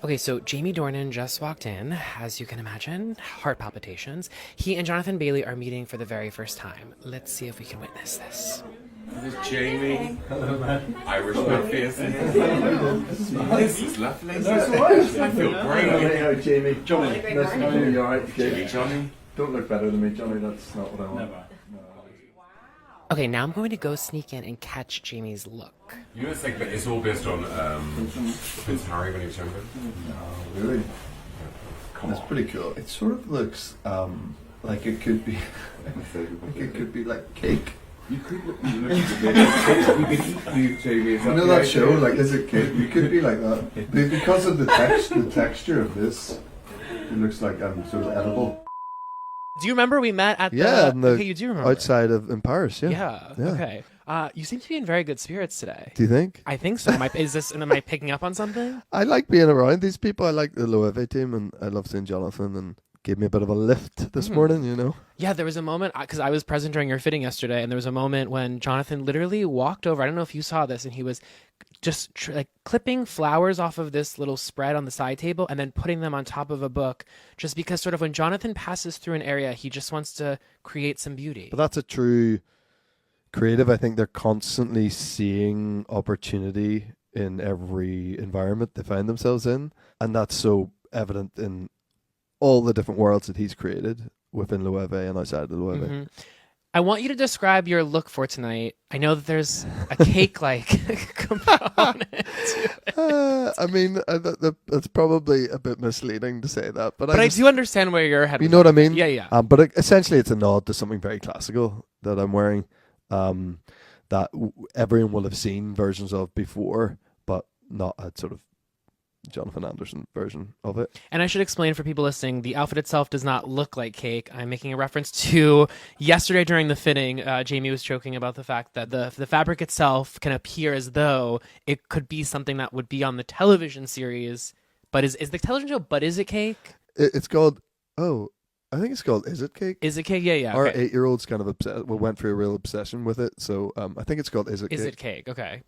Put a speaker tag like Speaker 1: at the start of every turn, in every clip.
Speaker 1: Okay, so Jamie Dornan just walked in, as you can imagine, heart palpitations. He and Jonathan Bailey are meeting for the very first time. Let's see if we can witness this.
Speaker 2: This is Jamie. Hello, man. Irish Mafia. This is lovely.
Speaker 3: That's all right.
Speaker 2: I feel great.
Speaker 3: Hello, Jamie. Johnny. Nice to meet you. You alright?
Speaker 2: Jamie, Johnny.
Speaker 3: Don't look better than me, Johnny. That's not what I want.
Speaker 2: Never.
Speaker 1: Okay, now I'm going to go sneak in and catch Jamie's look.
Speaker 2: You know, it's all based on Prince Harry when he was younger.
Speaker 3: No, really. That's pretty cool. It sort of looks like it could be. It could be like cake.
Speaker 2: You could look at the you
Speaker 3: know that show, like Is It Cake? You could be like that. Because of the texture of this, it looks like I'm sort of edible.
Speaker 1: Do you remember we met at okay, you do remember.
Speaker 4: Outside of in Paris, yeah.
Speaker 1: Yeah. Okay. You seem to be in very good spirits today.
Speaker 4: Do you think?
Speaker 1: I think so. Am I picking up on something?
Speaker 4: I like being around these people. I like the Loewe team, and I love seeing Jonathan, and gave me a bit of a lift this morning, you know?
Speaker 1: Yeah, there was a moment, because I was present during your fitting yesterday, and there was a moment when Jonathan literally walked over. I don't know if you saw this, and he was just clipping flowers off of this little spread on the side table and then putting them on top of a book, just because sort of when Jonathan passes through an area, he just wants to create some beauty.
Speaker 4: But that's a true creative. I think they're constantly seeing opportunity in every environment they find themselves in, and that's so evident in all the different worlds that he's created within Loewe and outside of Loewe.
Speaker 1: Mm-hmm. I want you to describe your look for tonight. I know that there's a cake-like component to it.
Speaker 4: I mean, that's probably a bit misleading to say that, but
Speaker 1: I do understand where your head.
Speaker 4: You know what I mean?
Speaker 1: Yeah, yeah.
Speaker 4: But essentially, it's a nod to something very classical that I'm wearing, that everyone will have seen versions of before, but not a sort of Jonathan Anderson version of it.
Speaker 1: And I should explain for people listening, the outfit itself does not look like cake. I'm making a reference to yesterday during the fitting. Jamie was joking about the fact that the fabric itself can appear as though it could be something that would be on the television series, but is the television show, but is it cake?
Speaker 4: It's called, I think it's called Is It Cake?
Speaker 1: Is It Cake? Yeah, yeah.
Speaker 4: Our
Speaker 1: okay.
Speaker 4: 8-year-old's kind of obsessed. We went through a real obsession with it, so I think it's called Is It Cake?
Speaker 1: Is It Cake? Okay.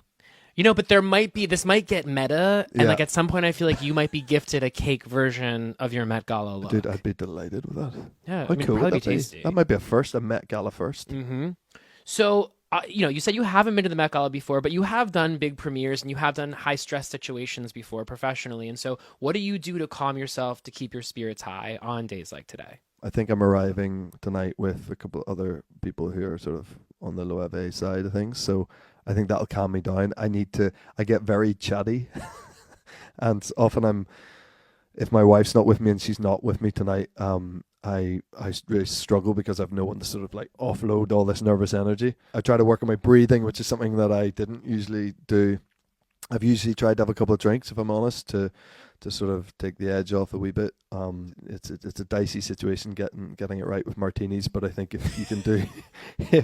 Speaker 1: You know, but this might get meta, and like at some point I feel like you might be gifted a cake version of your Met Gala look.
Speaker 4: Dude, I'd be delighted with that.
Speaker 1: Yeah,
Speaker 4: How cool
Speaker 1: it'd probably
Speaker 4: would
Speaker 1: be
Speaker 4: that be?
Speaker 1: tasty.
Speaker 4: That might be a Met Gala first.
Speaker 1: Mm-hmm. So, you said you haven't been to the Met Gala before, but you have done big premieres and you have done high-stress situations before professionally. And so what do you do to calm yourself, to keep your spirits high on days like today?
Speaker 4: I think I'm arriving tonight with a couple of other people who are sort of on the Loewe side of things, so I think that'll calm me down. I get very chatty, and often if my wife's not with me and she's not with me tonight, I really struggle because I've no one to sort of like offload all this nervous energy. I try to work on my breathing, which is something that I didn't usually do. I've usually tried to have a couple of drinks, if I'm honest, to sort of take the edge off a wee bit. It's a dicey situation getting it right with martinis, but I think if you can do,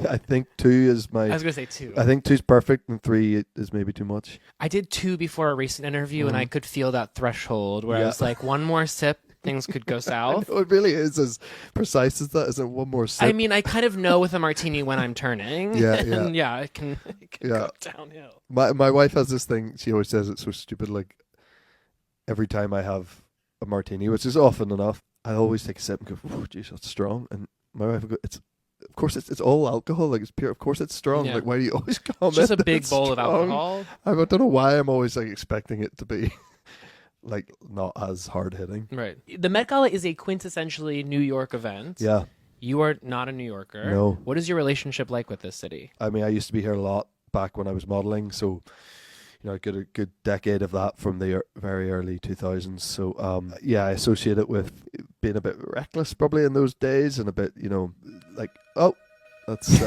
Speaker 4: I think 2 is my.
Speaker 1: I was gonna say 2.
Speaker 4: I think 2's perfect, and 3 is maybe too much.
Speaker 1: I did 2 before a recent interview, and I could feel that threshold where I was like, one more sip, things could go south.
Speaker 4: It really is as precise as that. Isn't one more sip?
Speaker 1: I mean, I kind of know with a martini when I'm turning.
Speaker 4: Yeah,
Speaker 1: and it can go downhill.
Speaker 4: My wife has this thing. She always says it's so stupid. Like every time I have a martini, which is often enough, I always take a sip and go, "Oh, geez, that's strong." And my wife will go, "Of course, it's all alcohol. Like it's pure. Of course, it's strong.
Speaker 1: Yeah.
Speaker 4: Like why do you always comment?
Speaker 1: Just a
Speaker 4: that
Speaker 1: big
Speaker 4: it's
Speaker 1: bowl of
Speaker 4: strong?"
Speaker 1: alcohol.
Speaker 4: I don't know why I'm always like expecting it to be like not as hard hitting.
Speaker 1: Right. The Met Gala is a quintessentially New York event.
Speaker 4: Yeah.
Speaker 1: You are not a New Yorker.
Speaker 4: No.
Speaker 1: What is your relationship like with this city?
Speaker 4: I mean, I used to be here a lot back when I was modeling, so I get a good decade of that from the very early 2000s. So I associate it with being a bit reckless probably in those days, and a bit, like, oh, that's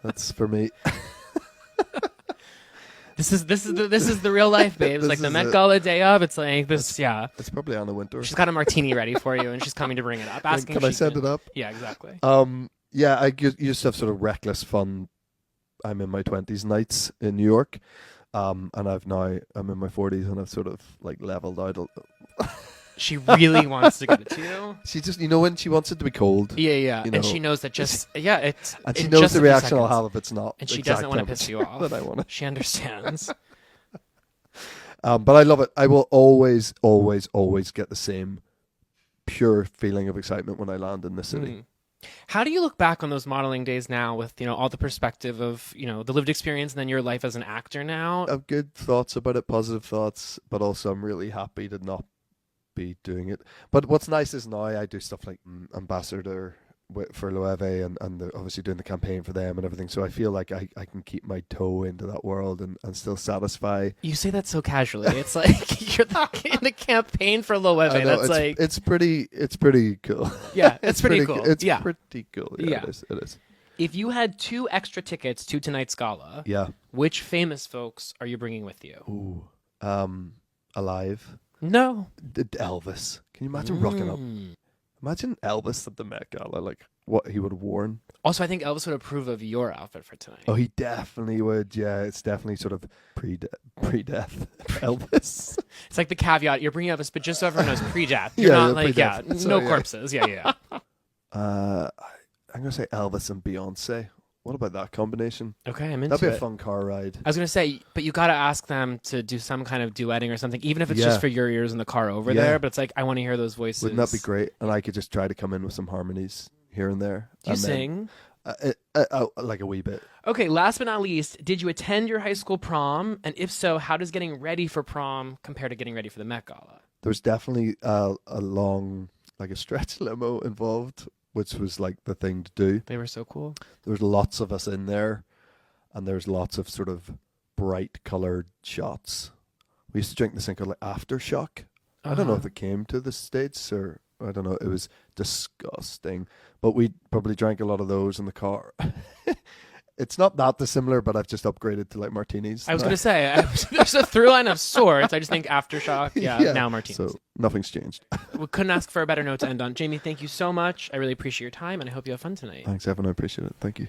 Speaker 4: that's for me.
Speaker 1: This is the real life, babes.
Speaker 4: This
Speaker 1: like the
Speaker 4: is
Speaker 1: Met
Speaker 4: it.
Speaker 1: Gala day of, it's like this. Yeah,
Speaker 4: It's probably Anna Wintour.
Speaker 1: she's got a martini ready for you, and she's coming to bring it up. Asking
Speaker 4: Can
Speaker 1: if
Speaker 4: I
Speaker 1: she
Speaker 4: send
Speaker 1: can-
Speaker 4: it up?
Speaker 1: Yeah, exactly.
Speaker 4: I used to have sort of reckless fun. I'm in my 20s nights in New York, and I'm in my 40s, and I've sort of like leveled out.
Speaker 1: She really wants to get it to you.
Speaker 4: She just, when she wants it to be cold.
Speaker 1: Yeah, yeah,
Speaker 4: You
Speaker 1: and
Speaker 4: know.
Speaker 1: she knows that it's.
Speaker 4: And she
Speaker 1: in
Speaker 4: knows
Speaker 1: just
Speaker 4: the
Speaker 1: a few
Speaker 4: reaction I'll
Speaker 1: seconds.
Speaker 4: have if it's not.
Speaker 1: And she
Speaker 4: exact
Speaker 1: doesn't want to piss you
Speaker 4: temperature
Speaker 1: off.
Speaker 4: That I want.
Speaker 1: She understands.
Speaker 4: But I love it. I will always, always, always get the same pure feeling of excitement when I land in the city.
Speaker 1: How do you look back on those modeling days now with, all the perspective of, the lived experience and then your life as an actor now?
Speaker 4: I have good thoughts about it, positive thoughts, but also I'm really happy to not be doing it. But what's nice is now I do stuff like ambassador for Loewe and obviously doing the campaign for them and everything. So I feel like I can keep my toe into that world and still satisfy.
Speaker 1: You say that so casually. It's like you're in the campaign for Loewe.
Speaker 4: It's pretty cool.
Speaker 1: Yeah, it's pretty cool.
Speaker 4: It's pretty cool. Yeah, it is.
Speaker 1: If you had 2 extra tickets to tonight's gala, which famous folks are you bringing with you?
Speaker 4: Alive.
Speaker 1: No.
Speaker 4: Elvis. Can you imagine rocking up? Imagine Elvis at the Met Gala, like what he would have worn.
Speaker 1: Also, I think Elvis would approve of your outfit for tonight.
Speaker 4: Oh, he definitely would. Yeah, it's definitely sort of pre-death Elvis.
Speaker 1: It's like the caveat, you're bringing Elvis, but just so everyone knows, pre-death. You're not like, no corpses. Yeah.
Speaker 4: I'm going to say Elvis and Beyonce. What about that combination?
Speaker 1: Okay, I'm into it.
Speaker 4: That'd be a fun car ride.
Speaker 1: I was going to say, but you got to ask them to do some kind of duetting or something, even if it's just for your ears in the car over there. But it's like, I want to hear those voices.
Speaker 4: Wouldn't that be great? And I could just try to come in with some harmonies here and there.
Speaker 1: Do you sing?
Speaker 4: Like a wee bit.
Speaker 1: Okay, last but not least, did you attend your high school prom? And if so, how does getting ready for prom compare to getting ready for the Met Gala?
Speaker 4: There's definitely a long, like a stretch limo involved, which was like the thing to do.
Speaker 1: They were so cool.
Speaker 4: There was lots of us in there, and there's lots of sort of bright coloured shots. We used to drink this thing called like Aftershock. I don't know if it came to the States or I don't know. It was disgusting, but we probably drank a lot of those in the car. It's not that dissimilar, but I've just upgraded to like martinis.
Speaker 1: I was going to say, there's a through line of sorts. I just think Aftershock, now martinis.
Speaker 4: So nothing's changed.
Speaker 1: We couldn't ask for a better note to end on. Jamie, thank you so much. I really appreciate your time, and I hope you have fun tonight.
Speaker 4: Thanks, Evan. I appreciate it. Thank you.